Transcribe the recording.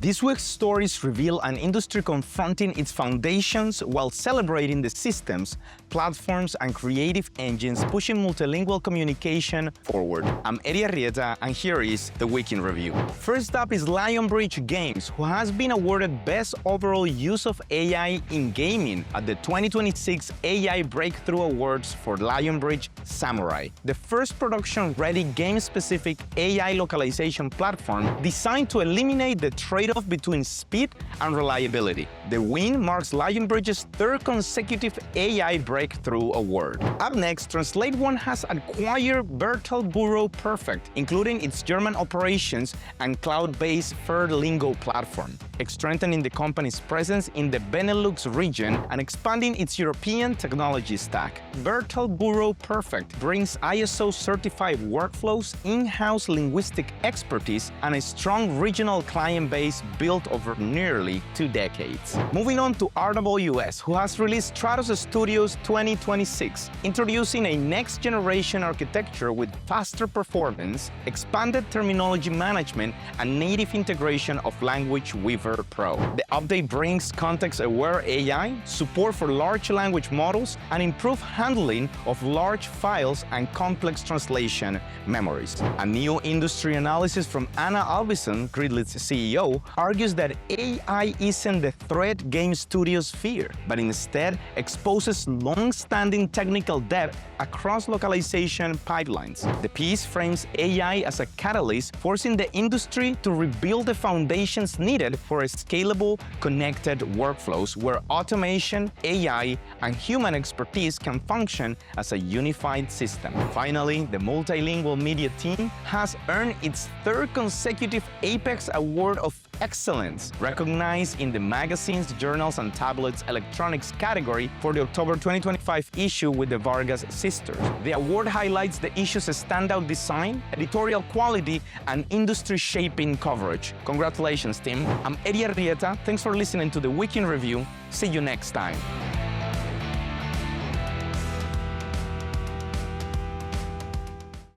This week's stories reveal an industry confronting its foundations while celebrating the systems, platforms, and creative engines pushing multilingual communication forward. I'm Eddie Arrieta, and here is the Week in Review. First up is Lionbridge Games, who has been awarded Best Overall Use of AI in Gaming at the 2026 AI Breakthrough Awards for Lionbridge Samurai, the first production-ready game-specific AI localization platform designed to eliminate the trade-off between speed and reliability. The win marks Lionbridge's third consecutive AI Breakthrough Award. Up next, Translate.One has acquired Vertaalbureau Perfect, including its German operations and cloud-based Vertaallingo platform, strengthening the company's presence in the Benelux region and expanding its European technology stack. Vertaalbureau Perfect brings ISO-certified workflows, in-house linguistic expertise, and a strong regional client base built over nearly 2 decades. Moving on to RWS, who has released Trados Studio's 2026, introducing a next-generation architecture with faster performance, expanded terminology management, and native integration of Language Weaver Pro. The update brings context-aware AI, support for large language models, and improved handling of large files and complex translation memories. A new industry analysis from Anna Albinsson, Gridlit's CEO, argues that AI isn't the threat game studios fear, but instead exposes long-standing technical debt across localization pipelines. The piece frames AI as a catalyst, forcing the industry to rebuild the foundations needed for a scalable, connected workflows where automation, AI, and human expertise can function as a unified system. Finally, the MultiLingual Media team has earned its third consecutive Apex Award of Excellence, recognized in the Magazines, Journals, and Tablets Electronics category for the October 2025 issue with the Vargas sisters. The award highlights the issue's standout design, editorial quality, and industry-shaping coverage. Congratulations, team. I'm Eddie Arrieta. Thanks for listening to the Week in Review. See you next time.